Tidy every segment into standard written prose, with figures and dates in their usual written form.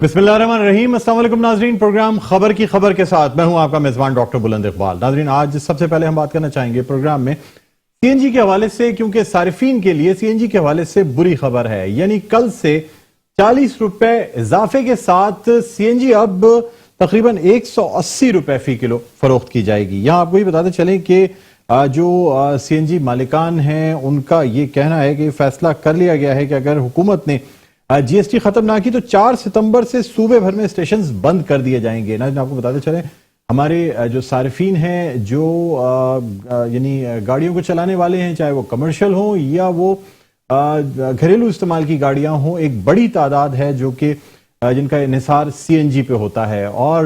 बिस्मिल्लाहिर्रहमानिर्रहीम। अस्सलाम वालेकुम नाजरीन, प्रोग्राम खबर की खबर के साथ मैं हूं आपका मेजबान डॉक्टर बुलंद इकबाल। नाजरीन, आज सबसे पहले हम बात करना चाहेंगे प्रोग्राम में सीएनजी के हवाले से, क्योंकि सारिफीन के लिए सीएनजी के हवाले से बुरी खबर है। यानी कल से 40 रुपए इजाफे के साथ सीएनजी अब तकरीबन 180 रुपए फी किलो फरोख्त की जाएगी। यहां आपको ये बताते चलें कि जो सीएनजी मालिकान हैं उनका ये कहना है कि फैसला कर लिया गया है कि अगर हुकूमत ने जीएसटी खत्म ना की तो 4 सितंबर से सूबे भर में स्टेशन बंद कर दिए जाएंगे। ना आपको बताते चले, हमारे जो सारिफीन हैं, जो यानी गाड़ियों को चलाने वाले हैं, चाहे वो कमर्शियल हो या वो घरेलू इस्तेमाल की गाड़ियां हो, एक बड़ी तादाद है जो कि जिनका इन्हिसार सीएनजी पे होता है। और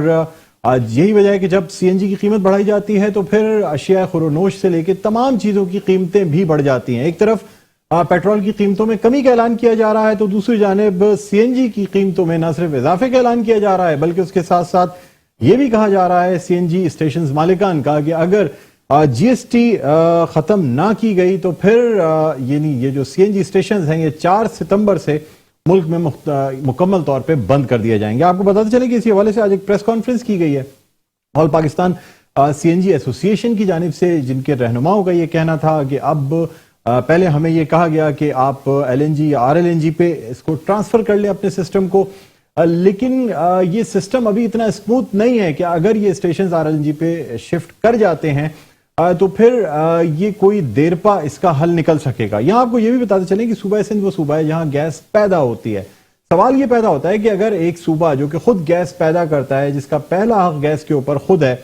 यही वजह है कि जब सीएनजी की कीमत बढ़ाई जाती है तो फिर अशिया खुरोनोश से लेकर तमाम चीजों की कीमतें भी बढ़ जाती हैं। एक तरफ पेट्रोल की कीमतों में कमी का ऐलान किया जा रहा है तो दूसरी जानिब सीएनजी की कीमतों में न सिर्फ इजाफे का ऐलान किया जा रहा है बल्कि उसके साथ साथ ये भी कहा जा रहा है सीएनजी स्टेशन मालिकान का कि अगर जीएसटी खत्म ना की गई तो फिर यानी ये जो सीएनजी स्टेशन हैं ये 4 सितंबर से मुल्क में मुकम्मल तौर पर बंद कर दिए जाएंगे। आपको बताते चले कि इसी हवाले से आज एक प्रेस कॉन्फ्रेंस की गई है ऑल पाकिस्तान सीएनजी एसोसिएशन की जानिब से, जिनके रहनुमाओं का ये कहना था कि अब पहले हमें यह कहा गया कि आप एलएनजी या आरएलएनजी पे इसको ट्रांसफर कर लें अपने सिस्टम को, लेकिन ये सिस्टम अभी इतना स्मूथ नहीं है कि अगर ये स्टेशन आरएलएनजी पे शिफ्ट कर जाते हैं तो फिर ये कोई देर पा इसका हल निकल सकेगा। यहां आपको ये भी बताते चलें कि सूबा सिंध वो सूबा है जहां गैस पैदा होती है। सवाल ये पैदा होता है कि अगर एक सूबा जो कि खुद गैस पैदा करता है, जिसका पहला हक गैस के ऊपर खुद है,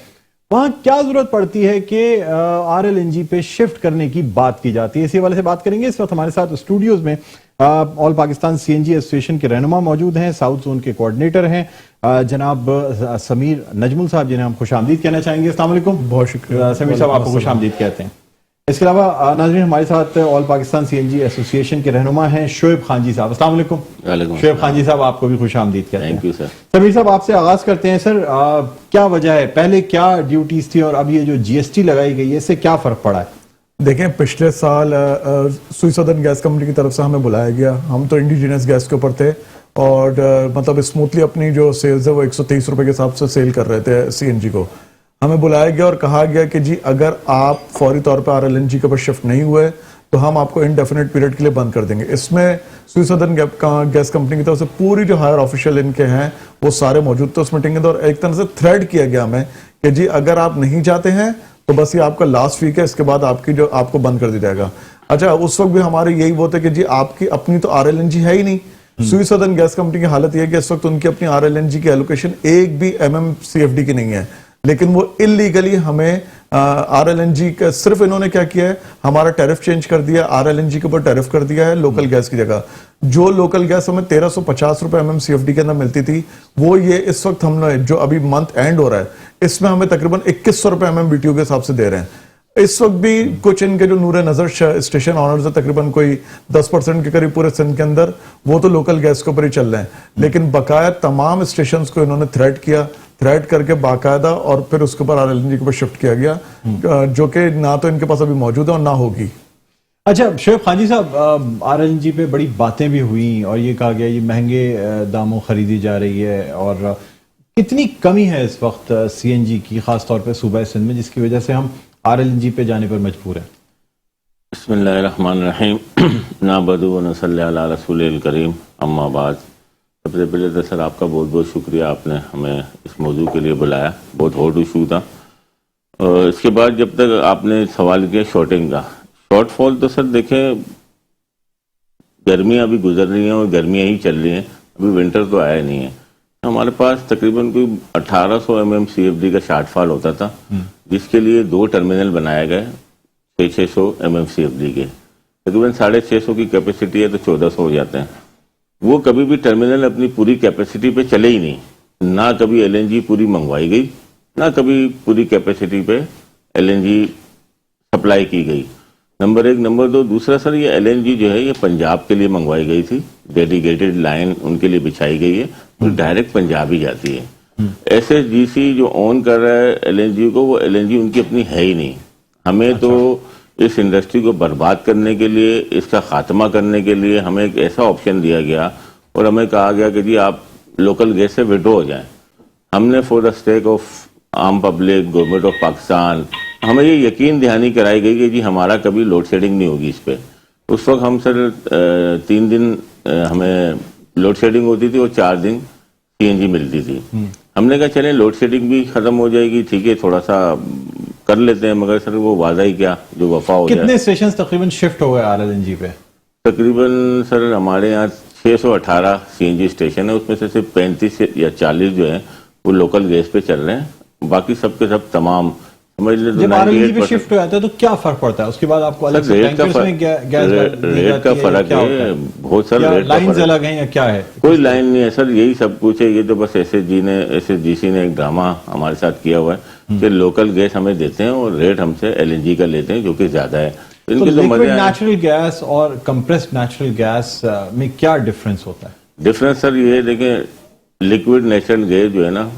वहां क्या जरूरत पड़ती है कि आरएलएनजी पे शिफ्ट करने की बात की जाती है। इसी वाले से बात करेंगे। इस वक्त हमारे साथ स्टूडियोज में ऑल पाकिस्तान सीएनजी एसोसिएशन के रहनुमा मौजूद हैं, साउथ जोन के कोऑर्डिनेटर हैं जनाब समीर नजमुल साहब, जिन्हें हम खुशामदीद कहना चाहेंगे। अस्सलाम वालेकुम। बहुत शुक्रिया समीर साहब, आपको खुशामदीद कहते हैं। इसके अलावा नाज़रीन, हमारे साथ ऑल पाकिस्तान सीएनजी एसोसिएशन के रहनुमा हैं शोएब खान जी साहब। अस्सलाम वालेकुम। शोएब खान जी साहब, आपको भी खुशामदीद कहते हैं। Thank you sir. समीर साहब, आपसे आगाज करते हैं। सर, क्या वजह है, पहले क्या ड्यूटीज थी और अब ये जो जीएसटी लगाई गई है इससे क्या फर्क पड़ा है? देखें, पिछले साल सुई सदर्न गैस कंपनी की तरफ से हमें बुलाया गया। हम तो इंडिजिनस गैस के ऊपर थे और मतलब स्मूथली अपनी जो सेल्स है वो 123 रुपए के हिसाब से सेल कर रहे थे सीएनजी को। हमें बुलाया गया और कहा गया कि जी अगर आप फौरी तौर पर आरएलएनजी के ऊपर शिफ्ट नहीं हुए तो हम आपको इनडेफिनेट पीरियड के लिए बंद कर देंगे। इसमें सुई सदर्न गैस कंपनी की तरफ से पूरी जो हायर ऑफिशियल इनके हैं वो सारे मौजूद थे उस मीटिंग के अंदर। एक तरह से थ्रेड किया गया हमें कि जी अगर आप नहीं चाहते हैं तो बस ये आपका लास्ट वीक है, इसके बाद आपको बंद कर दिया जाएगा। अच्छा, उस वक्त भी हमारे यही वो थे कि जी आपकी अपनी तो आरएलएनजी है ही नहीं। सुई सदर्न गैस कंपनी की हालत यह है कि इस वक्त उनकी अपनी आरएलएनजी की एलोकेशन एक भी एमएमसीएफडी की नहीं है, लेकिन वो इलीगली हमें आरएलएनजी का सिर्फ इन्होंने क्या किया है, हमारा टैरिफ चेंज कर दिया, आरएलएनजी के ऊपर टैरिफ कर दिया है लोकल गैस की जगह। जो लोकल गैस हमें 1350 रुपए एमएमसीएफडी के अंदर मिलती थी वो ये इस वक्त हमने जो अभी मंथ एंड हो रहा है इसमें हमें तकरीबन 2100 रुपए एमएमबीटीयू के हिसाब से दे रहे हैं। इस वक्त भी कुछ इनके जो नूर नजर स्टेशन ऑनर्स है तकरीबन कोई 10% के करीब पूरे सिंध के अंदर, वो तो लोकल गैस के ऊपर ही चल रहे हैं, लेकिन बकाया तमाम स्टेशन को इन्होंने थ्रेट करके बाकायदा और फिर उसके ऊपर आरएलएनजी के ऊपर शिफ्ट किया गया, जो कि ना तो इनके पास अभी मौजूद है और ना होगी। अच्छा शोएब खान जी साहब, आरएलएनजी पे बड़ी बातें भी हुई और ये कहा गया ये महंगे दामों खरीदी जा रही है, और कितनी कमी है इस वक्त सीएनजी की खासतौर पे सूबा सिंध में जिसकी वजह से हम आरएलएनजी पे जाने पर मजबूर हैं? बिस्मिल्लाहिर्रहमानिर्रहीम। नाबदु व नसल्ली अला रसूलिल करीम, अम्मा बाद। सबसे पहले तो सर आपका बहुत बहुत शुक्रिया, आपने हमें इस मौजू के लिए बुलाया, बहुत हॉट इशू था। और इसके बाद जब तक आपने सवाल किया शॉर्टिंग का, शॉर्टफॉल तो सर देखें, गर्मियाँ अभी गुजर रही हैं और गर्मियाँ ही चल रही हैं, अभी विंटर तो आया नहीं है। हमारे पास तकरीबन कोई 1800 एमएमसीएफडी का शॉर्टफॉल होता था, जिसके लिए 2 टर्मिनल बनाए गए 600 एमएमसीएफडी के, तकरीबन 650 की कैपेसिटी है तो 1400 हो जाते हैं। वो कभी भी टर्मिनल अपनी पूरी कैपेसिटी पे चले ही नहीं, ना कभी एलएनजी पूरी मंगवाई गई, ना कभी पूरी कैपेसिटी पे एलएनजी सप्लाई की गई। नंबर 1। नंबर 2, दूसरा सर ये एलएनजी जो है ये पंजाब के लिए मंगवाई गई थी, डेडिकेटेड लाइन उनके लिए बिछाई गई है, तो डायरेक्ट पंजाब ही जाती है। एसएसजीसी जो ऑन कर रहा है एलएनजी को, वो एलएनजी उनकी अपनी है ही नहीं। हमें तो इस इंडस्ट्री को बर्बाद करने के लिए, इसका खात्मा करने के लिए हमें एक ऐसा ऑप्शन दिया गया और हमें कहा गया कि जी आप लोकल गैस से विड्रॉ हो जाएं। हमने फॉर द स्टेक ऑफ आम पब्लिक, गवर्नमेंट ऑफ पाकिस्तान, हमें ये यकीन दहानी कराई गई कि जी हमारा कभी लोड शेडिंग नहीं होगी इस पे। उस वक्त हम सर 3 दिन हमें लोड शेडिंग होती थी और 4 दिन सीएनजी मिलती थी। हमने कहा चलें लोड शेडिंग भी खत्म हो जाएगी, ठीक है थोड़ा सा कर लेते हैं, मगर सर वो वादा ही क्या जो वफा हो जाए। कितने स्टेशन तकरीबन शिफ्ट हो गए आरएलएनजी पे? तकरीबन सर हमारे यहाँ 618 सीएनजी स्टेशन है, उसमें से सिर्फ 35 या 40 जो है वो लोकल गैस पे चल रहे हैं, बाकी सब के सब तमाम समझ लीजिए। जब आरएलएनजी पे शिफ्ट हो जाता है तो क्या फर्क पड़ता है? उसके बाद आपको अलग से रेट का टैंकर्स में रेट का फर्क है बहुत सारा, रेट का लाइंस फर्क अलग हैं या क्या है? कोई लाइन नहीं है सर, यही सब कुछ है। ये तो बस एसएसजीसी ने एक ड्रामा हमारे साथ किया हुआ है कि लोकल गैस हमें देते हैं और रेट हमसे एलएनजी का लेते हैं जो कि ज्यादा है। तो लिक्विड नेचुरल गैस और कंप्रेस्ड नेचुरल गैस में क्या डिफरेंस होता है? डिफरेंस सर ये देखें, लिक्विड नेचुरल गैस जो है ना,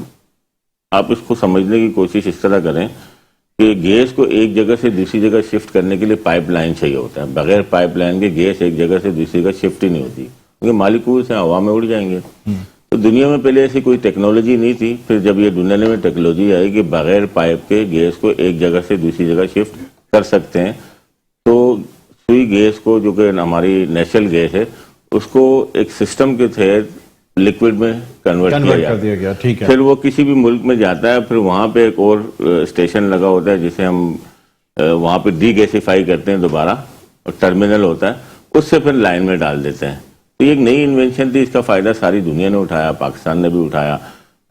आप इसको समझने की कोशिश इस तरह करें कि गैस को एक जगह से दूसरी जगह शिफ्ट करने के लिए पाइपलाइन चाहिए होता है। बगैर पाइपलाइन के गैस एक जगह से दूसरी जगह शिफ्ट ही नहीं होती, क्योंकि मालिकूल से हवा में उड़ जाएंगे। तो दुनिया में पहले ऐसी कोई टेक्नोलॉजी नहीं थी, फिर जब ये दुनिया में टेक्नोलॉजी आई कि बगैर पाइप के गैस को एक जगह से दूसरी जगह शिफ्ट कर सकते हैं, तो सुई गैस को जो कि हमारी नेचुरल गैस है उसको एक सिस्टम के तहत लिक्विड में कन्वर्ट कर दिया गया। ठीक है। फिर वो किसी भी मुल्क में जाता है, फिर वहां पे एक और स्टेशन लगा होता है जिसे हम वहां पे डीगैसिफाई करते हैं दोबारा, और टर्मिनल होता है, उससे फिर लाइन में डाल देते हैं। तो ये एक नई इन्वेंशन थी, इसका फायदा सारी दुनिया ने उठाया, पाकिस्तान ने भी उठाया,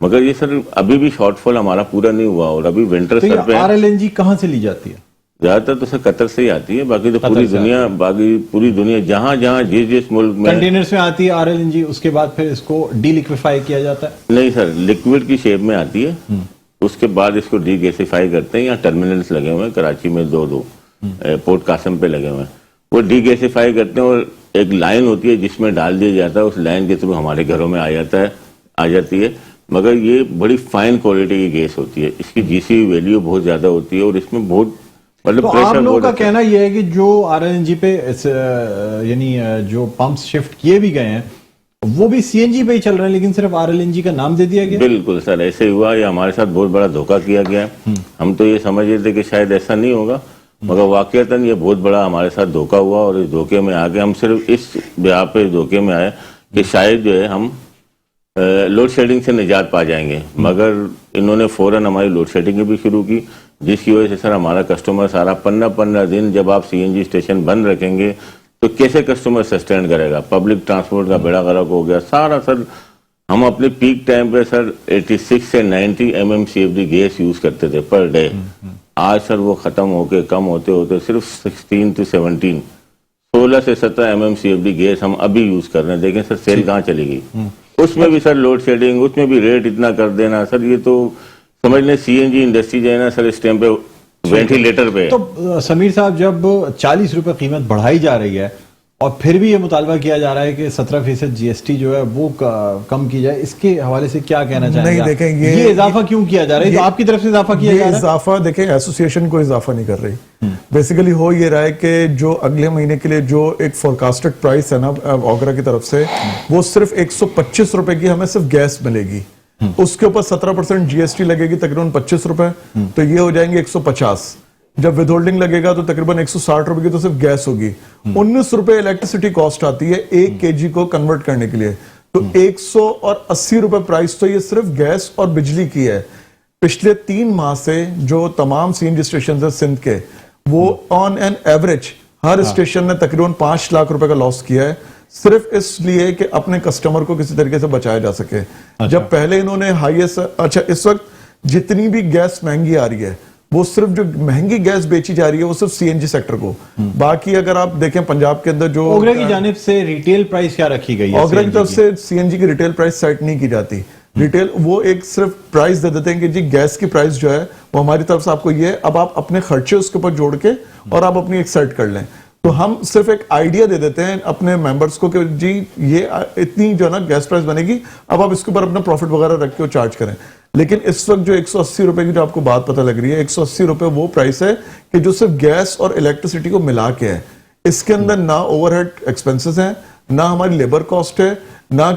मगर ये सर अभी भी शॉर्टफॉल हमारा पूरा नहीं हुआ और अभी विंटर सर पे। आरएलएनजी कहाँ से ली जाती है? ज्यादातर तो सर कतर से ही आती है, बाकी तो पूरी दुनिया जहां जहां जिस मुल्क में कंटेनर्स में आती है आरएलएनजी, उसके बाद फिर इसको डीलिक्विफाई किया जाता है। नहीं सर, लिक्विड की शेप में आती है, उसके बाद इसको डीगैसिफाई करते हैं। यहाँ टर्मिनल्स लगे हुए हैं कराची में, दो पोर्ट कासिम पे लगे हुए हैं, वो डीगैसिफाई करते हैं और एक लाइन होती है जिसमें डाल दिया जाता है, उस लाइन के थ्रू हमारे घरों में आ जाती है। मगर ये बड़ी फाइन क्वालिटी की गैस होती है, इसकी जीसी वैल्यू बहुत ज्यादा होती है और इसमें बहुत तो आप लोगों का कहना यह है कि जो आरएलएनजी पे यानी जो पंप्स शिफ्ट किए भी गए हैं वो भी सीएनजी पे ही चल रहे हैं, लेकिन सिर्फ आरएलएनजी का नाम दे दिया गया। बिल्कुल सर, ऐसे हुआ, ये हमारे साथ बहुत बड़ा धोखा किया गया है। हम तो ये समझ रहे थे कि शायद ऐसा नहीं होगा, मगर वाकईतन ये बहुत बड़ा हमारे साथ धोखा हुआ और इस धोखे में आके हम सिर्फ इस ब्याह पे इस धोखे में आए कि शायद जो है हम लोड शेडिंग से निजात पा जाएंगे, मगर इन्होंने फौरन हमारी लोड शेडिंग भी शुरू की, जिसकी वजह से सर हमारा कस्टमर सारा 15 दिन जब आप सीएनजी स्टेशन बंद रखेंगे तो कैसे कस्टमर सस्टेन करेगा? पब्लिक ट्रांसपोर्ट का बेड़ा गर्क हो गया सारा सर। हम अपने पीक टाइम पे सर 86 से 90 MMCFD गैस यूज करते थे पर डे। आज सर वो खत्म होके कम होते होते सिर्फ 16 से 17 MMCFD गैस हम अभी यूज कर रहे हैं। देखें सर सेल कहाँ चली गई, उसमें भी सर लोड शेडिंग, उसमें भी रेट इतना कर देना सर, ये तो समझ लें सीएनजी इंडस्ट्री जो है ना सर इस टाइम पे वेंटिलेटर पे। तो समीर साहब, जब 40 रुपए कीमत बढ़ाई जा रही है और फिर भी ये मुतालबा किया जा रहा है कि 17% जीएसटी जो है वो कम की जाए, इसके हवाले से क्या कहना चाहेंगे? नहीं देखें, ये इजाफा क्यों किया जा रहा है? तो आपकी तरफ से इजाफा किया जा रहा है? इजाफा देखें, एसोसिएशन को इजाफा नहीं कर रही। बेसिकली हो ये रहा है कि जो अगले महीने के लिए जो एक फोरकास्टेड प्राइस है ना ऑगरा की तरफ से, वो सिर्फ 125 रुपए की हमें सिर्फ गैस मिलेगी, उसके ऊपर 17% जीएसटी लगेगी तकरीबन 25 रुपए, तो ये हो जाएंगे 150। जब विदहोल्डिंग लगेगा तो तकरीबन 160 रुपए की तो सिर्फ गैस होगी। 19 रुपए इलेक्ट्रिसिटी कॉस्ट आती है 1 केजी को कन्वर्ट करने के लिए, तो 180 रुपए प्राइस तो ये सिर्फ गैस और बिजली की है। पिछले 3 माह से जो तमाम सीएनजी स्टेशन है सिंध के, वो on an average her station ने तकरीबन 5 लाख रुपए का लॉस किया है, सिर्फ इसलिए कि अपने कस्टमर को किसी तरीके से बचाया जा सके। अच्छा। जब पहले इन्होंने हाईएस्ट इस वक्त जितनी भी गैस महंगी आ रही है वो सिर्फ जो महंगी गैस बेची जा रही है वो सिर्फ सीएनजी सेक्टर को, बाकी अगर आप देखें पंजाब के अंदर जो ओगरा की जानिब से रिटेल प्राइस क्या रखी गई है? ओगरा की तरफ से सीएनजी की रिटेल प्राइस सेट नहीं की जाती। रिटेल वो एक सिर्फ प्राइस दे देते हैं कि जी गैस की प्राइस जो है वो हमारी तरफ से आपको ये, अब आप अपने खर्चे उसके ऊपर जोड़ के और आप अपनी एक सेट कर लें। तो हम सिर्फ एक आइडिया दे देते हैं अपने मेंबर्स को कि जी ये इतनी जो है ना गैस प्राइस बनेगी, अब आप इसके ऊपर अपना प्रॉफिट वगैरह रख के चार्ज करें। लेकिन इस वक्त जो 180 रुपए की जो आपको बात पता लग रही है, 180 रुपए वो प्राइस है कि जो सिर्फ गैस और इलेक्ट्रिसिटी को मिला के है। इसके अंदर ना ओवरहेड एक्सपेंसेस हैं, ना हमारी लेबर कॉस्ट है, ना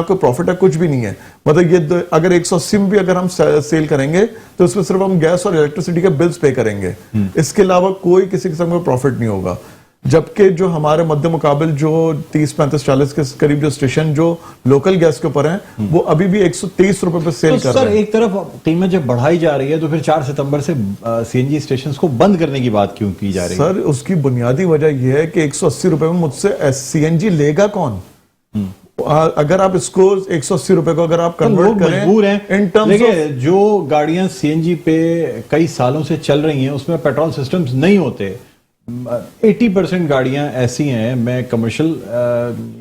कोई प्रॉफिट है, कुछ भी नहीं है। मतलब ये अगर 180 में भी अगर हम सेल करेंगे तो उसमें सिर्फ हम गैस और इलेक्ट्रिसिटी के बिल्स पे करेंगे, इसके अलावा कोई किसी किस्म का प्रॉफिट नहीं होगा। जबकि जो हमारे मध्य मुकाबल जो 30, 35, 40 के करीब जो स्टेशन जो लोकल गैस के ऊपर हैं वो अभी भी 123 रुपए पे सेल कर रहे हैं। सर एक तरफ कीमत जब बढ़ाई जा रही है तो फिर 4 सितंबर से सीएनजी स्टेशन को बंद करने की बात क्यों की जा रही है? सर उसकी बुनियादी वजह यह है कि 180 रुपए में मुझसे सीएनजी लेगा कौन? अगर आप इसको 180 रुपए को अगर आप कन्वर्ट करें, मजबूर हैं इन टर्म्स देखिए जो गाड़ियां सीएनजी पे कई सालों से चल रही हैं उसमें पेट्रोल सिस्टम्स नहीं होते। 80% गाड़ियां ऐसी हैं, मैं कमर्शियल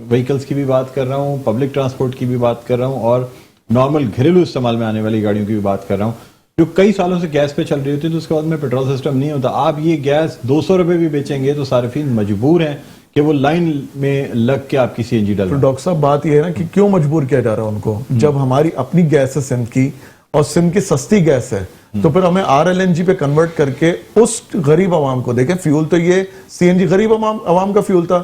व्हीकल्स की भी बात कर रहा हूं, पब्लिक ट्रांसपोर्ट की भी बात कर रहा हूं और नॉर्मल घरेलू इस्तेमाल में आने वाली गाड़ियों की भी बात कर रहा हूं, जो कई सालों से गैस पे चल रही होती है तो उसके बाद में पेट्रोल सिस्टम नहीं होता। आप ये गैस 200 रुपए भी बेचेंगे तो सार्फिन मजबूर हैं कि वो लाइन में लग के आपकी सीएनजी तो डलवाएं। डॉक्टर साहब बात यह है ना कि क्यों मजबूर किया जा रहा है उनको, जब हमारी अपनी गैस है सिंध की और सिंध की सस्ती गैस है, तो फिर हमें RLNG पे कन्वर्ट करके उस गरीब आवाम को, देखें फ्यूल तो ये सीएनजी गरीब आवाम का फ्यूल था,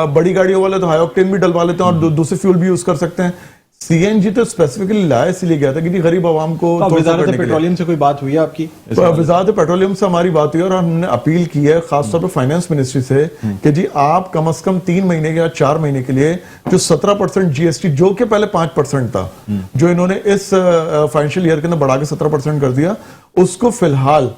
बड़ी गाड़ियों वाले तो हाई ऑक्टेन भी डलवा लेते हैं और दूसरे फ्यूल भी यूज कर सकते हैं। सीएनजी तो स्पेसिफिकली लाया इसलिए गया था कि गरीब आवाम को वजारत पेट्रोलियम से कोई बात हुई है आपकी? वजारत पेट्रोलियम से हमारी बात हुई और हमने अपील की है खासतौर पर फाइनेंस मिनिस्ट्री से कि जी आप कम से कम 3 महीने या 4 महीने के लिए जो 17% GST जो कि पहले 5% था, जो इन्होंने इस फाइनेंशियल ईयर के अंदर बढ़ा के 17% कर दिया, उसको फिलहाल,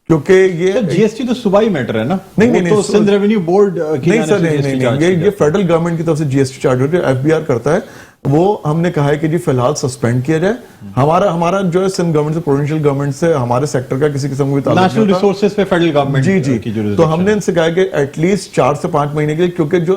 क्योंकि ये जीएसटी तो सूबाई मैटर है ना? नहीं, तो सिंध रेवेन्यू बोर्ड की नहीं सर, नहीं, ये फेडरल गवर्नमेंट की तरफ से जीएसटी चार्ज होती है, FBR करता है। वो हमने कहा है कि जी फिलहाल सस्पेंड किया जाए। हमारा जो है सिंध गवर्नमेंट से, प्रोविंशियल गवर्नमेंट से, हमारे सेक्टर का किसी किस्म का नेशनल रिसोर्सेज पे फेडरल गवर्नमेंट जी, तो हमने इनसे कहा कि एटलीस्ट 4 से 5 महीने के लिए, क्योंकि जो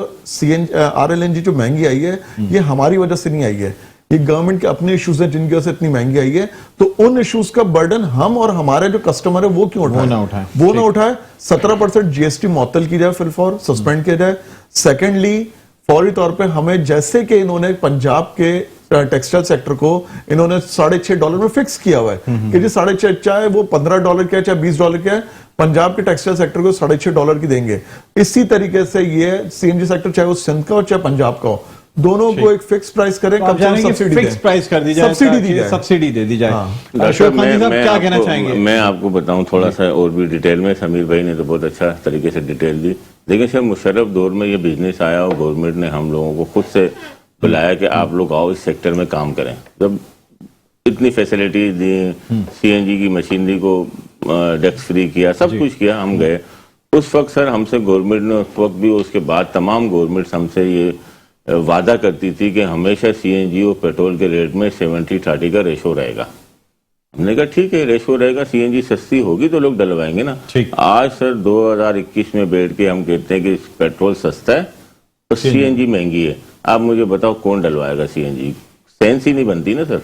RLNG जो महंगी आई है ये हमारी वजह से नहीं आई है, ये गवर्नमेंट के अपने इश्यूज हैं जिनकी वजह से इतनी महंगी आई है। तो उन इश्यूज का बर्डन हम और हमारे जो कस्टमर है वो क्यों उठाए? वो ना उठाए। 17% GST मुअत्तल की जाए, फिलफौर सस्पेंड किया जाए। सेकेंडली फौरी तौर पे हमें, जैसे कि इन्होंने पंजाब के टेक्सटाइल सेक्टर को इन्होंने $6.5 में फिक्स किया हुआ है कि जी 6.5, चाहे वो $15 का है चाहे $20 का है, पंजाब के टेक्सटाइल सेक्टर को $6.5 की देंगे। इसी तरीके से ये सीएनजी सेक्टर चाहे वो सिंध का हो चाहे पंजाब का हो, दोनों को एक फिक्स प्राइस करें, फिक्स प्राइस कर दी जाए, सब्सिडी दे दी जाए। अशोक खान साहब क्या कहना चाहेंगे? मैं आपको बताऊं थोड़ा सा और भी डिटेल में, समीर भाई ने तो बहुत अच्छा तरीके से डिटेल दी। देखिए सर, मुशर्रफ दौर में ये बिजनेस आया और गवर्नमेंट ने हम लोगों को खुद से बुलाया कि आप लोग आओ इस सेक्टर में काम करें। जब इतनी फैसिलिटी दी, सीएनजी की मशीनरी को टैक्स फ्री किया, सब कुछ किया, हम गए। उस वक्त सर हमसे गवर्नमेंट ने, उस वक्त भी उसके बाद तमाम गवर्नमेंट हमसे ये वादा करती थी कि हमेशा सीएनजी और पेट्रोल के रेट में 70-30 का रेशो रहेगा। हमने कहा ठीक है, रेशो रहेगा, सीएनजी सस्ती होगी तो लोग डलवाएंगे ना। आज सर 2021 में बैठ के हम कहते हैं कि पेट्रोल सस्ता है और सीएनजी महंगी है। आप मुझे बताओ कौन डलवाएगा सीएनजी? सेंस ही नहीं बनती ना सर।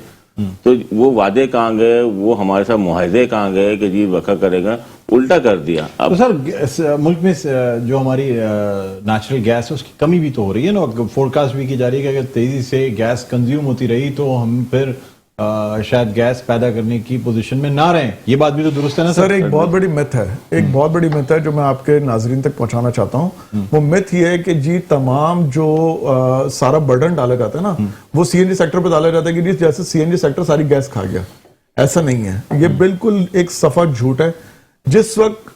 तो वो वादे कहाँ गए, वो हमारे साथ मुआहदे कहाँ गए कि जी वक़ा करेगा, उल्टा कर दिया। अब तो सर मुल्क में जो हमारी नेचुरल गैस है उसकी कमी भी तो हो रही है ना, फोरकास्ट भी की जा रही है कि अगर तेजी से गैस कंज्यूम होती रही तो हम फिर शायद गैस पैदा करने की पोजीशन में ना रहें। ये बात भी तो दुरुस्त है ना सर? एक बहुत बड़ी मिथ है, एक बहुत बड़ी मिथ है जो मैं आपके नाजरीन तक पहुंचाना चाहता हूं। वो मिथ ये है कि जी तमाम जो सारा बर्डन डाला जाता है ना वो सीएनजी सेक्टर पे डाला जाता है कि जी जैसे सीएनजी सेक्टर सारी गैस खा गया। ऐसा नहीं है, ये बिल्कुल एक सफा झूठ है। जिस वक्त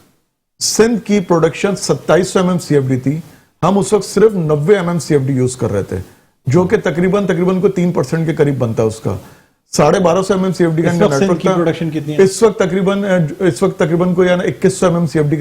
सिंध की प्रोडक्शन 2700 MMCFD थी, हम उस वक्त सिर्फ 90 MMCFD यूज कर रहे थे, जो कि तकरीबन को 3% के करीब बनता है उसका। 1250 MMCFD का नेटवर्क था। प्रोडक्शन कितनी है इस वक्त तकरीबन कोई 2100 MMCFD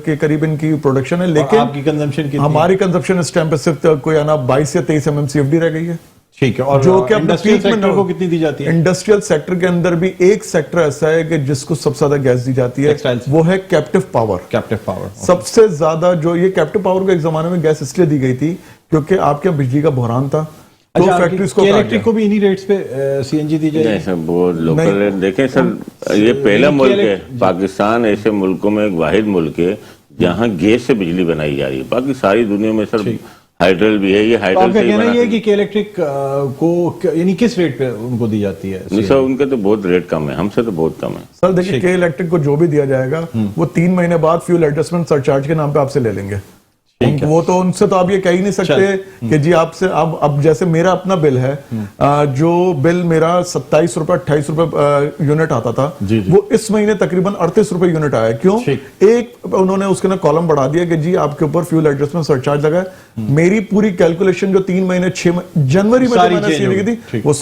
के करीब इनकी प्रोडक्शन है। लेकिन आपकी कंजम्पशन कितनी? हमारी कंजम्पशन इस टाइम पे सिर्फ कोई 22 या 23 MMCFD रह गई है। ठीक है। और जो कि इंडस्ट्रियल सेक्टर को कितनी दी जाती है? इंडस्ट्रियल सेक्टर के अंदर भी एक सेक्टर ऐसा है कि जिसको सबसे ज्यादा गैस दी जाती है, वो है कैप्टिव पावर। कैप्टिव पावर सबसे ज्यादा, जो ये कैप्टिव पावर को एक जमाने में गैस इसलिए दी गई थी क्योंकि आपके बिजली का बहरान था। तो फैक्ट्रीज को इलेक्ट्रिक को भी इन्हीं रेट्स पे सीएनजी दी जाएगी? नहीं सर, वो लोकल रेट देखें सर, ये पहला मुल्क है, पाकिस्तान ऐसे मुल्कों में एक वाहिद मुल्क है जहाँ गैस से बिजली बनाई जा रही है। बाकी सारी दुनिया में सर हाइड्रल भी है, ये हाइड्रल से कहना ये है कि इलेक्ट्रिक को यानी किस रेट पे उनको दी जाती है? नहीं सर, उनके तो बहुत रेट कम है, हमसे तो बहुत कम है सर। देखिए के इलेक्ट्रिक को जो भी दिया जाएगा वो 3 महीने बाद फ्यूल एडजस्टमेंट सरचार्ज के नाम पे आपसे ले लेंगे। वो तो उनसे तो आप ये कह ही नहीं सकते कि जी आपसे अब जैसे मेरा अपना बिल है, जो बिल मेरा 27 रुपए 28 रुपए यूनिट आता था, जी। वो इस महीने तकरीबन 38 रुपए यूनिट आया। क्यों? एक उन्होंने उसके ना कॉलम बढ़ा दिया कि जी आपके ऊपर फ्यूल एडजस्टमेंट सरचार्ज लगा है। मेरी पूरी कैलकुलेशन जो 3 महीने 6 जनवरी में मैंने सीखी थी, वो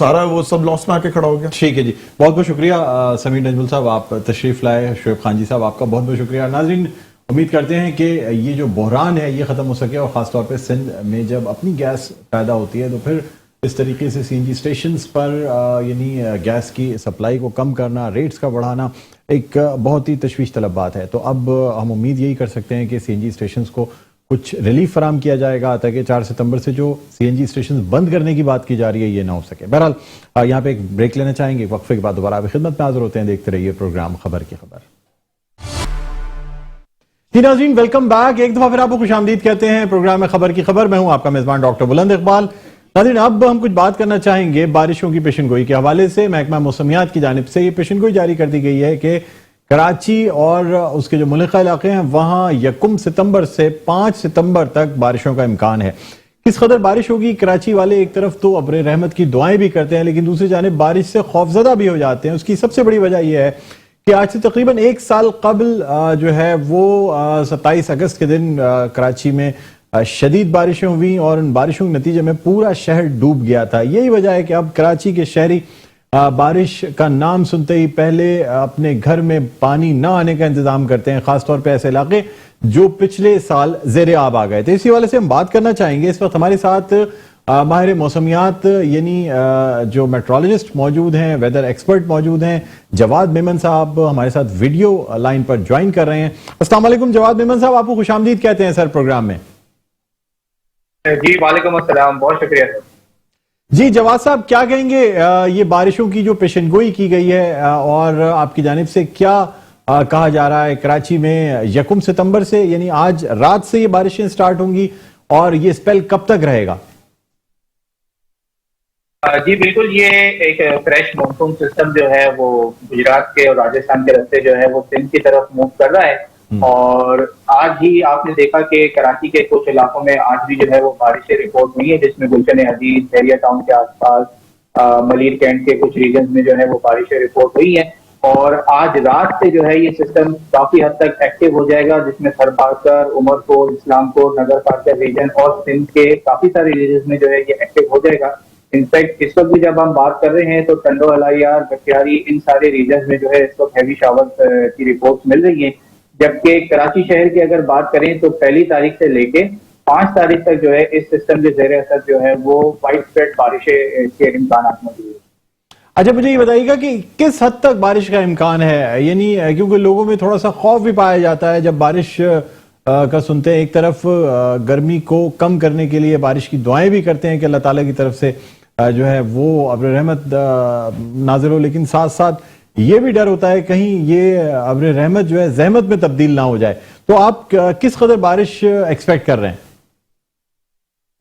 सब लॉस में आके खड़ा हो गया। ठीक है जी, बहुत बहुत शुक्रिया समीर नजमुल साहब, आप तशरीफ लाए। शोएब खान जी साहब, आपका बहुत बहुत शुक्रिया। नाज़रीन, उम्मीद करते हैं कि ये जो बहरान है ये ख़त्म हो सके, और ख़ासतौर पे सिंध में जब अपनी गैस पैदा होती है तो फिर इस तरीके से सीएनजी स्टेशंस पर यानी गैस की सप्लाई को कम करना, रेट्स का बढ़ाना एक बहुत ही तशवीश तलब बात है। तो अब हम उम्मीद यही कर सकते हैं कि सीएनजी स्टेशंस को कुछ रिलीफ फराम किया जाएगा ताकि 4 सितंबर से जो सीएनजी स्टेशन बंद करने की बात की जा रही है ये ना हो सके। बहरहाल यहाँ पे एक ब्रेक लेना चाहेंगे, वक्फे के बाद दोबारा आपकी खिदमत में हाजिर होते हैं। देखते रहिए प्रोग्राम खबर की खबर। जी नाज़रीन, वेलकम बैक। एक दफा फिर आपको खुशामदीद कहते हैं प्रोग्राम में खबर की खबर। मैं हूं आपका मेजबान डॉक्टर बुलंद इकबाल। नाज़रीन, अब हम कुछ बात करना चाहेंगे बारिशों की पेशनगोई के हवाले से। महकमा मौसमियात की जानिब से ये पेशनगोई जारी कर दी गई है कि कराची और उसके जो मुल्का इलाके हैं वहां 1 सितंबर से 5 सितंबर तक बारिशों का इम्कान है। किस कदर बारिश होगी, कराची वाले एक तरफ तो अब्र रहमत की दुआएं भी करते हैं, लेकिन दूसरी जानिब बारिश से खौफजदा भी हो जाते हैं। उसकी सबसे बड़ी वजह यह है कि आज से तकरीबन 1 साल कबल जो है वो 27 अगस्त के दिन कराची में शदीद बारिशें हुई और उन बारिशों के नतीजे में पूरा शहर डूब गया था। यही वजह है कि अब कराची के शहरी बारिश का नाम सुनते ही पहले अपने घर में पानी ना आने का इंतजाम करते हैं, खासतौर पे ऐसे इलाके जो पिछले साल ज़ेरे आब आ गए थे। इसी वाले से हम बात करना चाहेंगे। इस वक्त हमारे साथ माहिर मौसमियात यानी जो मेट्रोलॉजिस्ट मौजूद हैं, वेदर एक्सपर्ट मौजूद हैं, जवाद मेमन साहब हमारे साथ वीडियो लाइन पर ज्वाइन कर रहे हैं। अस्सलाम वालेकुम जवाद मेमन साहब, आपको खुशामदीद कहते हैं सर प्रोग्राम में। जी वालेकुम अस्सलाम, बहुत शुक्रिया सर। जी जवाद साहब, क्या कहेंगे ये बारिशों की जो पेशनगोई की गई है और आपकी जानिब से क्या कहा जा रहा है? कराची में 1 सितंबर से यानी आज रात से ये बारिशें स्टार्ट होंगी और ये स्पेल कब तक रहेगा? जी बिल्कुल, ये एक फ्रेश मॉनसून सिस्टम जो है वो गुजरात के और राजस्थान के रास्ते जो है वो सिंध की तरफ मूव कर रहा है। और आज ही आपने देखा कि कराची के कुछ इलाकों में आज भी जो है वो बारिशें रिपोर्ट हुई है, जिसमें गुलशन हदीद, शहरिया टाउन के आसपास मलिर कैंट के कुछ रीजन में जो है वो बारिशें रिपोर्ट हुई है। और आज रात से जो है ये सिस्टम काफी हद तक एक्टिव हो जाएगा, जिसमें थरपाकर, उमरकोट, इस्लामपुर, नगर पार्कर रीजन और सिंध के काफी सारे रीजन में जो है ये एक्टिव हो जाएगा। इनफैक्ट इस वक्त भी जब हम बात कर रहे हैं तो टंडो, अलायार, बख्तियारी, इन सारे रीजन में जो है इस वक्त हैवी शावर की रिपोर्ट्स मिल रही है। जबकि कराची शहर की अगर बात करें तो 1 तारीख से लेके 5 तारीख तक जो है इस सिस्टम के ज़ेरे असर जो है वो वाइड स्प्रेड बारिशें के इम्कान मौजूद है। अच्छा, मुझे ये बताइएगा कि किस हद तक बारिश का इम्कान है, यानी क्योंकि लोगों में थोड़ा सा खौफ भी पाया जाता है जब बारिश का सुनते हैं। एक तरफ गर्मी को कम करने के लिए बारिश की दुआएं भी करते हैं कि अल्लाह ताला की तरफ से जो है वो अब्र रहमत नाज़िल हो, लेकिन साथ साथ ये भी डर होता है कहीं ये अब्र रहमत जो है जहमत में तब्दील ना हो जाए। तो आप किस कदर बारिश एक्सपेक्ट कर रहे हैं?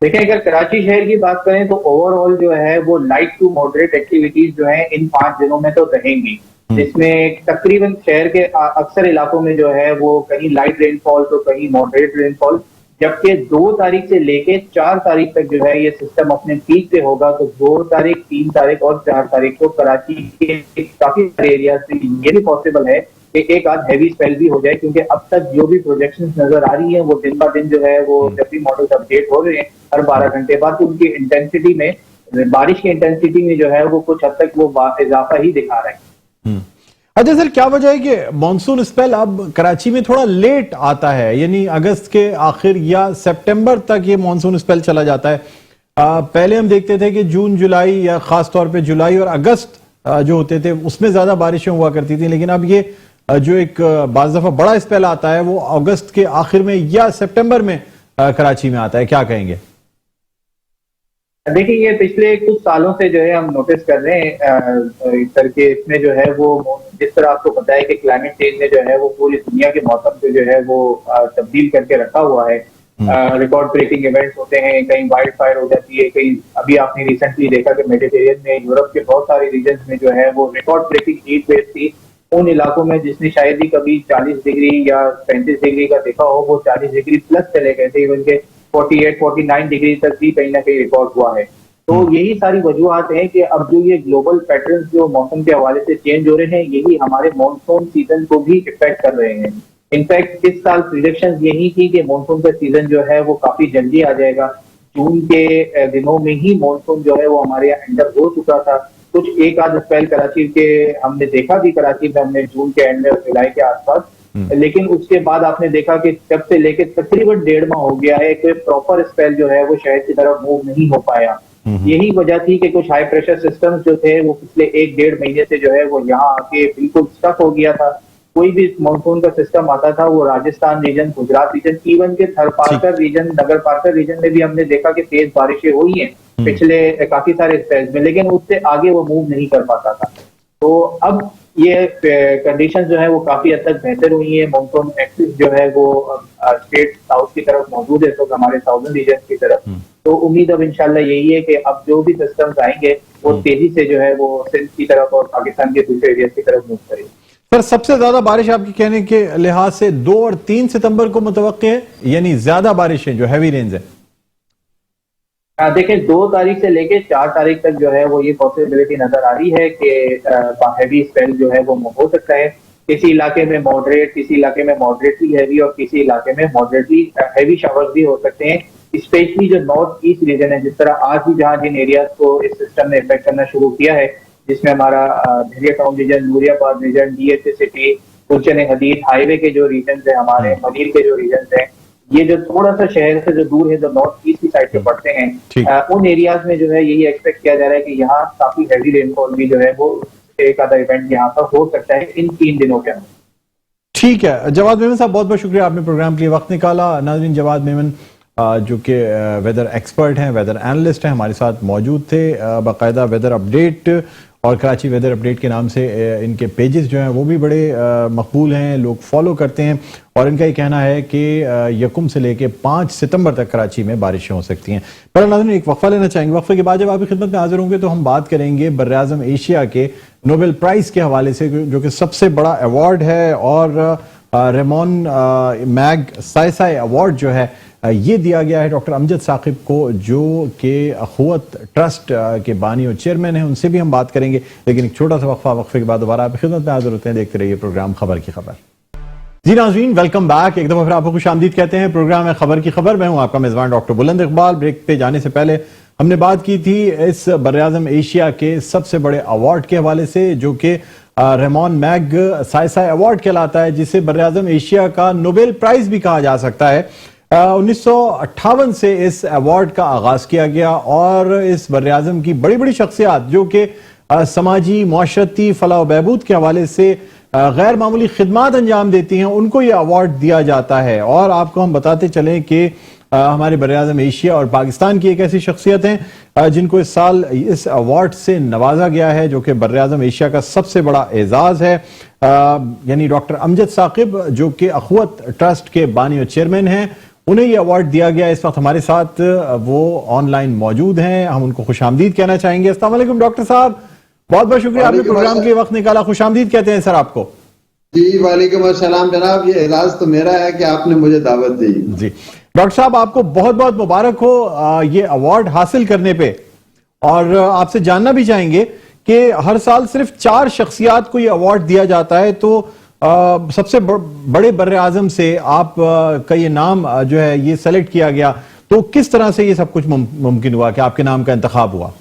देखिए, अगर कराची शहर की बात करें तो ओवरऑल जो है वो लाइट टू मॉडरेट एक्टिविटीज जो है इन 5 दिनों में तो रहेंगी, जिसमें तकरीबन शहर के अक्सर इलाकों में जो है वो कहीं लाइट रेनफॉल तो कहीं मॉडरेट रेनफॉल। जबकि 2 तारीख से लेके 4 तारीख तक जो है ये सिस्टम अपने पीक पे होगा। तो 2 तारीख, 3 तारीख और 4 तारीख को कराची के काफी सारे एरिया से ये भी पॉसिबल है कि एक आध हैवी स्पेल भी हो जाए, क्योंकि अब तक जो भी प्रोजेक्शंस नजर आ रही हैं वो दिन ब दिन जो है वो जब भी मॉडल्स अपडेट हो रहे हैं हर 12 घंटे बाद, तो उनकी इंटेंसिटी में, बारिश की इंटेंसिटी में जो है वो कुछ हद तक वो इजाफा ही दिखा रहे हैं। अच्छा सर, क्या वजह है कि मॉनसून स्पेल अब कराची में थोड़ा लेट आता है, यानी अगस्त के आखिर या सितंबर तक ये मॉनसून स्पेल चला जाता है? पहले हम देखते थे कि जून जुलाई या खास तौर पे जुलाई और अगस्त जो होते थे उसमें ज्यादा बारिशें हुआ करती थी, लेकिन अब ये जो एक बाज़ दफा बड़ा स्पेल आता है वो अगस्त के आखिर में या सितंबर में कराची में आता है। क्या कहेंगे? देखिए, ये पिछले कुछ सालों से जो है हम नोटिस कर रहे हैं इस तरह के, इसमें जो है वो जिस तरह आपको पता है कि क्लाइमेट चेंज ने जो है वो पूरी दुनिया के मौसम को जो है वो तब्दील करके रखा हुआ है। रिकॉर्ड ब्रेकिंग इवेंट्स होते हैं, कहीं वाइल्ड फायर हो जाती है, कहीं अभी आपने रिसेंटली देखा कि मेडिटेरियन में यूरोप के बहुत सारे रीजन में जो है वो रिकॉर्ड ब्रेकिंग हीट वेव थी। उन इलाकों में जिसने शायद ही कभी 40 डिग्री या 35 डिग्री का देखा हो, वो 40 डिग्री प्लस चले गए थे, इवन के 48, 49 डिग्री तक भी कहीं ना कहीं रिकॉर्ड हुआ है। तो यही सारी वजूहत हैं कि अब जो ये ग्लोबल पैटर्न्स जो मौसम के हवाले से चेंज हो रहे हैं, यही हमारे मॉनसून सीजन को भी इफेक्ट कर रहे हैं। इनफैक्ट इस साल प्रिडिक्शन यही थी कि मॉनसून का सीजन जो है वो काफी जल्दी आ जाएगा। जून के दिनों में ही मॉनसून जो है वो हमारे यहाँ एंटर हो चुका था। कुछ एक आध स्पेल कराची के हमने देखा भी, कराची में हमने जून के एंड में जुलाई के आसपास, लेकिन उसके बाद आपने देखा कि जब से लेके तकरीबन 1.5 माह हो गया है, कोई प्रॉपर स्पेल जो है वो शहर की तरफ मूव नहीं हो पाया। यही वजह थी कि कुछ हाई प्रेशर सिस्टम्स जो थे वो पिछले 1-1.5 महीने से जो है वो यहाँ आके बिल्कुल स्टक हो गया था। कोई भी मानसून का सिस्टम आता था वो Rajasthan region, Gujarat region, even के थरपारकर रीजन, नगर पारकर रीजन में भी हमने देखा कि तेज बारिशें हुई हैं पिछले काफी सारे स्पेल्स में, लेकिन उससे आगे वो मूव नहीं कर पाता था। तो अब ये कंडीशन जो है वो काफी हद तक बेहतर हुई है। मानसून एक्सिस जो है वो स्टेट साउथ की तरफ मौजूद है, तो हमारे साउथर्न रीजन की तरफ। तो उम्मीद अब इंशाल्लाह यही है कि अब जो भी सिस्टम्स आएंगे वो तेजी से जो है वो सिंध की तरफ और पाकिस्तान के दूसरे एरिया की तरफ मूव करेंगे। सर, सबसे ज्यादा बारिश आपके कहने के लिहाज से 2 और 3 सितंबर को मुतवक्के है, यानी ज्यादा बारिशें जो हैवी रेंज है? देखें, 2 तारीख से लेके 4 तारीख तक जो है वो ये पॉसिबिलिटी नजर आ रही है कि हैवी स्पेल जो है वो हो सकता है। किसी इलाके में मॉडरेट, किसी इलाके में मॉडरेटली हैवी और किसी इलाके में मॉडरेटली हैवी शावर्स भी हो सकते हैं। स्पेशली जो नॉर्थ ईस्ट रीजन है, जिस तरह आज भी जहाँ जिन एरियाज को इस सिस्टम ने इफेक्ट करना शुरू किया है, जिसमें हमारा धैर्य town region, Nooriabad region, DHA city, Gulshan Hadeed highway के जो रीजन है, हमारे मनीर के जो रीजन है, ये जो थोड़ा सा शहर से जो दूर है, जो नॉर्थ ईस्ट की साइड पे पड़ते हैं, उन एरियाज में जो है यही एक्सपेक्ट किया जा रहा है कि यहाँ काफी हैवी रेनफॉल भी जो है वो एक आधा इवेंट यहाँ पर हो सकता है इन 3 दिनों के अंदर। ठीक है जवाद मेमन साहब, बहुत बहुत शुक्रिया, आपने प्रोग्राम के लिए वक्त निकाला। नाज़रीन, जवाद मेमन जो कि वेदर एक्सपर्ट हैं, वेदर एनालिस्ट हैं, हमारे साथ मौजूद थे। बाकायदा वेदर अपडेट और कराची वेदर अपडेट के नाम से इनके पेजेस जो हैं वो भी बड़े मकबूल हैं, लोग फॉलो करते हैं। और इनका ये कहना है कि 1 से लेके 5 सितंबर तक कराची में बारिशें हो सकती हैं। पर नाज़रीन, एक वक्फा लेना चाहेंगे। वक्फे के बाद जब आपकी खिदमत में हाजिर होंगे तो हम बात करेंगे बर्र-ए-आज़म एशिया के नोबेल प्राइज़ के हवाले से, जो कि सबसे बड़ा अवार्ड है। और रेमोन मैगसाइसाई अवार्ड जो है ये दिया गया है डॉक्टर अमजद साकिब को, जो कि अखुवत ट्रस्ट के बानी और चेयरमैन हैं। उनसे भी हम बात करेंगे, लेकिन एक छोटा सा वक्फा, वक्फे के बाद दोबारा आपकी खिदमत में हाजिर होते हैं। देखते रहिए प्रोग्राम खबर की खबर। जी नाज़रीन, वेलकम बैक। एक दफा फिर आपको खुशामदीद कहते हैं। प्रोग्राम है खबर की खबर, मैं हूं आपका मेजबान डॉक्टर बुलंद इकबाल। ब्रेक पे जाने से पहले हमने बात की थी इस बर्र-ए-आज़म एशिया के सबसे बड़े अवार्ड के हवाले से, जो कि रेमोन मैगसाइसाई अवार्ड कहलाता है, जिसे बर्र-ए-आज़म एशिया का नोबेल प्राइज भी कहा जा सकता है। 1958 से इस अवार्ड का आगाज किया गया और इस बर्र-ए-आज़म की बड़ी बड़ी शख्सियात जो कि समाजी, मुआशरती, फलाह व बहबूद के हवाले से गैर मामूली खिदमात अंजाम देती हैं, उनको ये अवार्ड दिया जाता है। और आपको हम बताते चलें कि हमारे बर्र-ए-आज़म एशिया और पाकिस्तान की एक ऐसी शख्सियत हैं जिनको इस साल इस अवार्ड से नवाजा गया है, जो कि बर्र-ए-आज़म एशिया का सबसे बड़ा एजाज है। यानी डॉक्टर अमजद साकिब, जो कि अखुवत ट्रस्ट के बानी और चेयरमैन हैं, उन्हें ये अवार्ड दिया गया। इस वक्त हमारे साथ वो ऑनलाइन मौजूद हैं, हम उनको खुशामदीद कहना चाहेंगे। अस्सलाम वालेकुम डॉक्टर साहब, बहुत बहुत शुक्रिया, आपने प्रोग्राम के लिए वक्त निकाला। खुशामदीद कहते हैं सर आपको। जी वालेकुम अस्सलाम जनाब, ये एजाज तो मेरा है कि आपने मुझे दावत दी। जी डॉक्टर साहब, आपको बहुत बहुत मुबारक हो ये अवार्ड हासिल करने पे। और आपसे जानना भी चाहेंगे कि हर साल सिर्फ 4 शख्सियात को ये अवार्ड दिया जाता है, तो सबसे बड़े बर्र-ए-आज़म से आप का ये नाम जो है ये सेलेक्ट किया गया, तो किस तरह से ये सब कुछ मुमकिन हुआ कि आपके नाम का इंतखाब हुआ?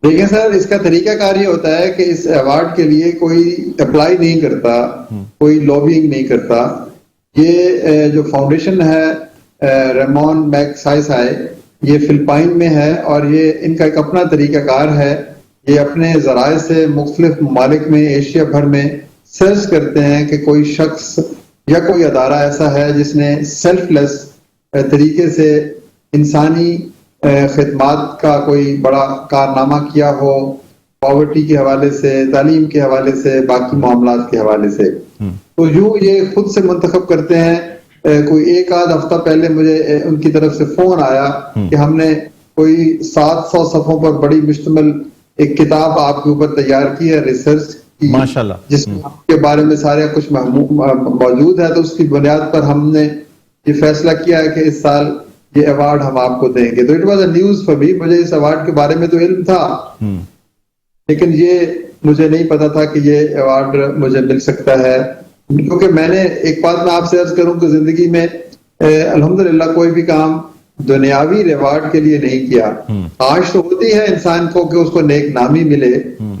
देखिए सर, इसका तरीकाकार ये होता है कि इस अवार्ड के लिए कोई अप्लाई नहीं करता, कोई लॉबिंग नहीं करता। ये जो फाउंडेशन है रेमोन मैगसाइसाई, ये फिलिपाइन में है और ये इनका एक अपना तरीकाकार है। ये अपने जराए से मुख्तलिफ ममालिक में, एशिया भर में सर्च करते हैं कि कोई शख्स या कोई अदारा ऐसा है जिसने सेल्फलेस तरीके से इंसानी खिदमात का कोई बड़ा कारनामा किया हो, पॉवर्टी के हवाले से, तालीम के हवाले से, बाकी मामलात के हवाले से। तो यूं ये खुद से मुंतखब करते हैं। कोई एक आध हफ्ता पहले मुझे उनकी तरफ से फोन आया कि हमने कोई 700 सफ़ों पर बड़ी मुश्तमिल एक किताब आपके ऊपर तैयार की है, रिसर्च की, माशाल्लाह। जिसके बारे में सारे कुछ मौजूद है, तो उसकी बुनियाद पर हमने ये फैसला किया है कि इस साल ये अवार्ड हम आपको देंगे। तो it was a news for me. मुझे इस अवार्ड के बारे में तो इल्म था, लेकिन ये मुझे नहीं पता था कि ये अवार्ड मुझे मिल सकता है, क्योंकि मैंने एक बात मैं आपसे अर्ज करूं कि जिंदगी में अल्हम्दुलिल्लाह कोई भी काम दुनियावी रिवार्ड के लिए नहीं किया। आज तो होती है इंसान को कि उसको नेक नामी मिले,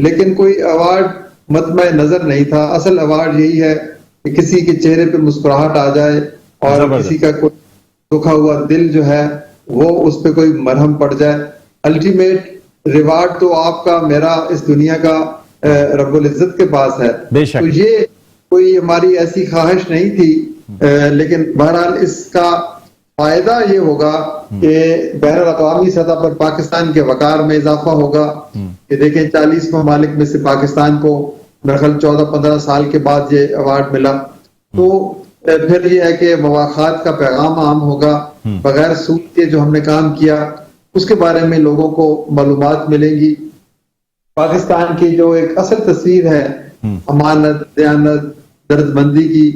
लेकिन कोई अवार्ड मतमय नजर नहीं था। असल अवार्ड यही है कि किसी के चेहरे पे मुस्कुराहट आ जाए और किसी का कोई दुखा हुआ दिल जो है वो उस पे कोई मरहम पड़ जाए। अल्टीमेट रिवार्ड तो आपका मेरा इस दुनिया का रब्बुल इज्जत के पास है। तो ये कोई हमारी ऐसी ख्वाहिश नहीं थी, लेकिन बहरहाल इसका फायदा ये होगा कि बैनुल-अक़वामी सतह पर पाकिस्तान के वकार में इजाफा होगा। कि देखें 40 ममालिक में से पाकिस्तान को मेरे ख्याल 14-15 साल के बाद ये अवार्ड मिला, तो फिर ये है कि मवाखात का पैगाम आम होगा। बगैर सूद के जो हमने काम किया उसके बारे में लोगों को मालूमात मिलेंगी। पाकिस्तान की जो एक असल तस्वीर है अमानत, दयानत, दर्दमंदी की,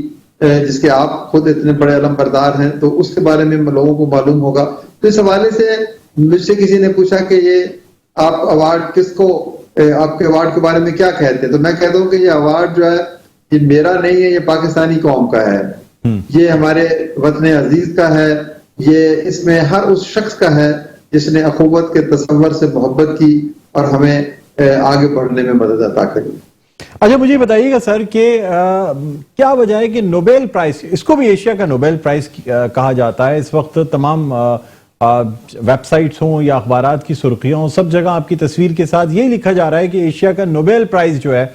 जिसके आप खुद इतने बड़े अलमबरदार हैं, तो उसके बारे में लोगों को मालूम होगा। तो इस हवाले से मुझसे किसी ने पूछा कि ये आप अवार्ड किसको, आपके अवार्ड के बारे में क्या कहते हैं, तो मैं कहता हूँ कि ये अवार्ड जो है ये मेरा नहीं है, ये पाकिस्तानी कौम का है, ये हमारे वतन अजीज का है, ये इसमें हर उस शख्स का है जिसने अखुवत के तसव्वुर से मोहब्बत की और हमें आगे बढ़ने में मदद अता करी। अच्छा, मुझे बताइएगा सर कि क्या वजह है कि नोबेल प्राइज, इसको भी एशिया का नोबेल प्राइज कहा जाता है, इस वक्त तमाम वेबसाइट्स हों या अखबारात की सुर्खियां हों, सब जगह आपकी तस्वीर के साथ यही लिखा जा रहा है कि एशिया का नोबेल प्राइज जो है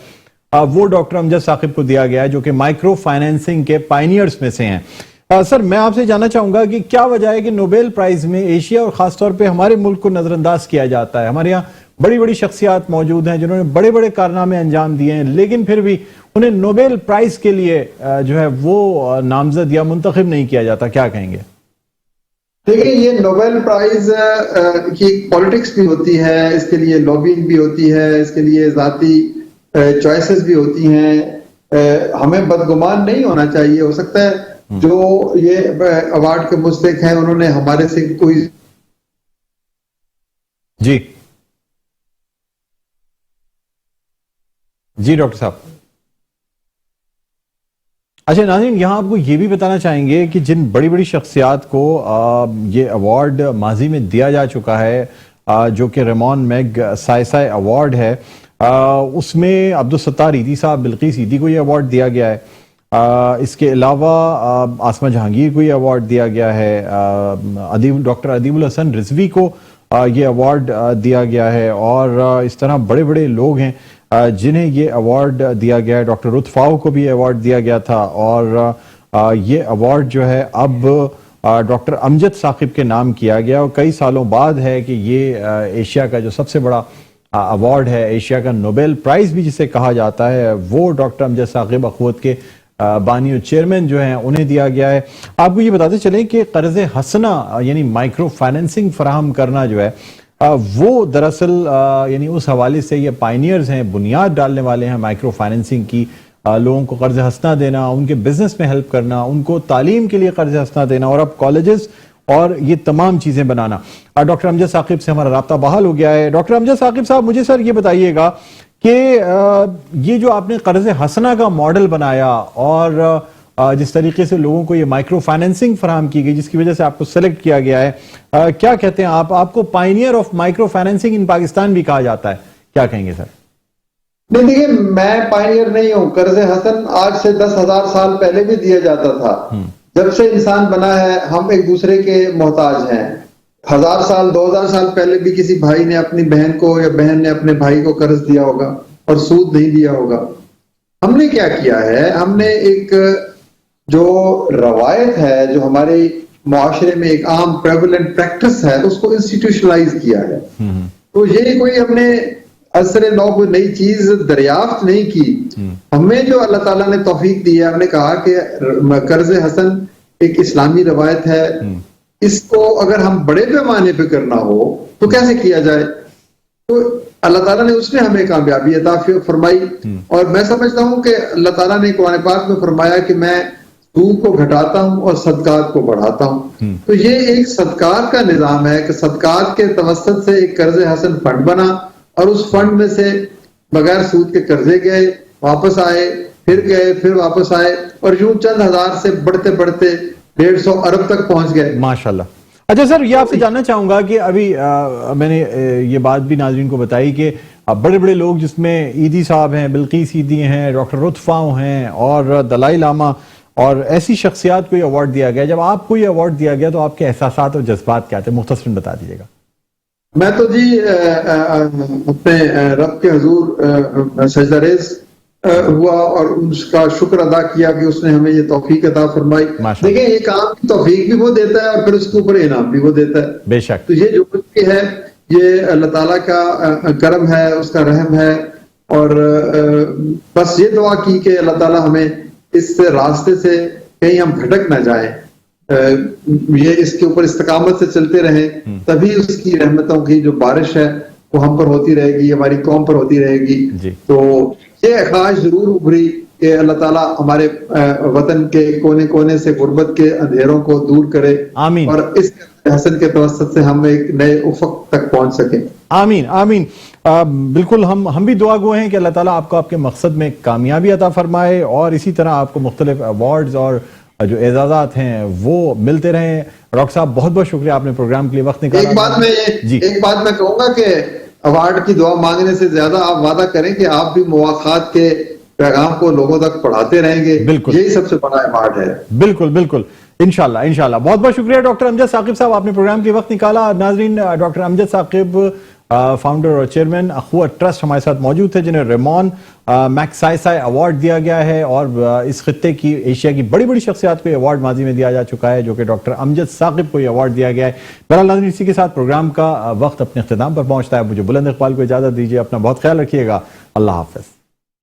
वो डॉक्टर अमजद साकिब को दिया गया है, जो कि माइक्रो फाइनेंसिंग के पायनियर्स में से हैं। सर, मैं आपसे जानना चाहूंगा कि क्या वजह है कि नोबेल प्राइज में एशिया और खासतौर पर हमारे मुल्क को नजरअंदाज किया जाता है। हमारे यहाँ बड़ी बड़ी शख्सियात मौजूद हैं जिन्होंने बड़े बड़े कारनामे अंजाम दिए हैं, लेकिन फिर भी उन्हें नोबेल प्राइज के लिए जो है वो नामजद या मुंतखब नहीं किया जाता। क्या कहेंगे? देखिए, ये नोबेल प्राइज की पॉलिटिक्स भी होती है, इसके लिए लॉबिंग भी होती है, इसके लिए जाती चॉइसेस भी होती हैं। हमें बदगुमान नहीं होना चाहिए। हो सकता है जो ये अवार्ड के मुस्तहिक हैं उन्होंने हमारे से कोई जी डॉक्टर साहब। अच्छा नाज़रीन, यहां आपको ये भी बताना चाहेंगे कि जिन बड़ी बड़ी शख्सियात को ये अवार्ड माजी में दिया जा चुका है, जो कि रेमॉन मैग साइसाई अवार्ड है, उसमें अब्दुल सत्तार ईदी साहब, बिल्किस ईदी को ये अवार्ड दिया गया है। इसके अलावा आसमा जहांगीर को ये अवार्ड दिया गया है, डॉक्टर अदीबुल हसन रिजवी को ये अवार्ड दिया गया है, और इस तरह बड़े बड़े लोग हैं जिन्हें ये अवार्ड दिया गया है। डॉक्टर रुतफाऊ को भी अवार्ड दिया गया था, और ये अवार्ड जो है अब डॉक्टर अमजद साकिब के नाम किया गया, और कई सालों बाद है कि ये एशिया का जो सबसे बड़ा अवार्ड है, एशिया का नोबेल प्राइज भी जिसे कहा जाता है, वो डॉक्टर अमजद साकिब अखवत के बानी और चेयरमैन जो हैं उन्हें दिया गया है। आपको ये बताते चलें कि कर्ज हसना यानी माइक्रो फाइनेंसिंग फराहम करना जो है वो दरअसल यानी उस हवाले से ये पायनियर्स हैं, बुनियाद डालने वाले हैं माइक्रो फाइनेंसिंग की। लोगों को कर्ज हसना देना, उनके बिजनेस में हेल्प करना, उनको तालीम के लिए कर्ज हसना देना, और अब कॉलेजेस और ये तमाम चीजें बनाना। डॉक्टर अमजद साकिब से हमारा राब्ता बहाल हो गया है। डॉक्टर अमजद साकिब साहब, मुझे सर ये बताइएगा कि ये जो आपने कर्ज हसना का मॉडल बनाया और जिस तरीके से लोगों को ये माइक्रो फाइनेंसिंग फराहम की गई, जिसकी वजह से आपको सेलेक्ट किया गया है, क्या कहते हैं आप? आपको पायनियर ऑफ माइक्रो फाइनेंसिंग इन पाकिस्तान भी कहा जाता है, क्या कहेंगे सर? नहीं, देखिए, मैं पायनियर नहीं हूं। कर्ज हसन आज से 10,000 साल पहले भी दिया जाता था। जब से इंसान बना है हम एक दूसरे के मोहताज हैं। 1000 साल 2000 साल पहले भी किसी भाई ने अपनी बहन को या बहन ने अपने भाई को कर्ज दिया होगा और सूद नहीं दिया होगा। हमने क्या किया है, हमने एक जो रवायत है, जो हमारे मुआशरे में एक आम प्रेवलेंट प्रैक्टिस है, उसको इंस्टीट्यूशनलाइज किया है। तो ये कोई हमने असरे नौ कोई नई चीज दरियाफ्त नहीं की। हमें जो अल्लाह ताला ने तौफीक दी है, हमने कहा कि कर्ज हसन एक इस्लामी रवायत है, इसको अगर हम बड़े पैमाने पे करना हो तो कैसे किया जाए। तो अल्लाह ताला ने उसने हमें कामयाबी अता फरमाई। और मैं समझता हूं कि अल्लाह ताला ने कुरान पाक में फरमाया कि मैं सूद को घटाता हूं और सदकात को बढ़ाता हूं। तो ये एक सदकात का निजाम है कि सदकात के तवस्सुत से एक कर्ज हसन फंड बना और उस फंड में से बगैर सूद के कर्जे गए, वापस आए, फिर गए, फिर वापस आए और यूं चंद हजार से बढ़ते बढ़ते 150 अरब तक पहुंच गए। माशाल्लाह। अच्छा सर, ये आपसे जानना चाहूंगा कि अभी मैंने ये बात भी नाजरीन को बताई कि बड़े बड़े लोग जिसमें ईदी साहब हैं, बिल्कीस ईदी हैं, डॉक्टर रुतफाओ हैं और दलाई लामा और ऐसी शख्सियात को ये अवार्ड दिया गया। जब आपको ये अवार्ड दिया गया तो आपके एहसासात और जज्बात क्या थे, मुख्तसरन बता दीजिएगा। मैं तो जी अपने रब के हुजूर सजदारेज हुआ और उसका शुक्र अदा किया कि उसने हमें ये तौफीक अता फरमाई। देखिए, ये काम की तौफीक भी वो देता है और फिर उसके ऊपर इनाम भी वो देता है। बेशक। तो ये जो कुछ भी है ये अल्लाह ताला का करम है, उसका रहम है। और बस ये दुआ की कि अल्लाह ताला हमें इस रास्ते से कहीं हम भटक ना जाए, ये इसके ऊपर इस्तकामत से चलते रहें, तभी उसकी रहमतों की जो बारिश है वो हम पर होती रहेगी, हमारी कौम पर होती रहेगी। तो ये ख्वाहिश जरूर उभरी कि अल्लाह ताला हमारे वतन के कोने कोने से गुर्बत के अंधेरों को दूर करे। आमीन। और इस हसन के तवस्सुत से हम एक नए उफक तक पहुंच सके। आमीन आमीन। बिल्कुल हम भी दुआ गो हैं कि अल्लाह ताला आपको आपके मकसद में कामयाबी अता फरमाए और इसी तरह आपको मुख्तलिफ अवार्ड्स और जो एजाज़ात हैं वो मिलते रहें। डॉक्टर साहब, बहुत बहुत शुक्रिया, आपने प्रोग्राम के लिए वक्त निकाला। एक बात मैं कहूंगा कि अवार्ड की दुआ मांगने से ज्यादा आप वादा करें कि आप भी मुवाखात के पैगाम को लोगों तक पढ़ाते रहेंगे। बिल्कुल, यही सबसे बड़ा अवार्ड है। बिल्कुल बिल्कुल, इंशाल्लाह इंशाल्लाह। बहुत बहुत शुक्रिया डॉक्टर अमजद साकिब साहब, आपने प्रोग्राम के वक्त निकाला। नाजरीन, डॉक्टर अमजद साकिब फाउंडर और चेयरमैन अखुआ ट्रस्ट हमारे साथ मौजूद थे, जिन्हें रेमॉन मैग्सेसे अवार्ड दिया गया है और इस खित्ते की एशिया की बड़ी बड़ी शख्सियात को अवार्ड माजी में दिया जा चुका है, जो कि डॉक्टर अमजद साकिब को अवार्ड दिया गया है। बहरहाल नाज़रीन, इसी के साथ प्रोग्राम का वक्त अपने इख्तिताम पर पहुंचता है। मुझे बुलंद इकबाल को इजाजत दीजिए। अपना बहुत ख्याल रखिएगा। अल्लाह हाफिज।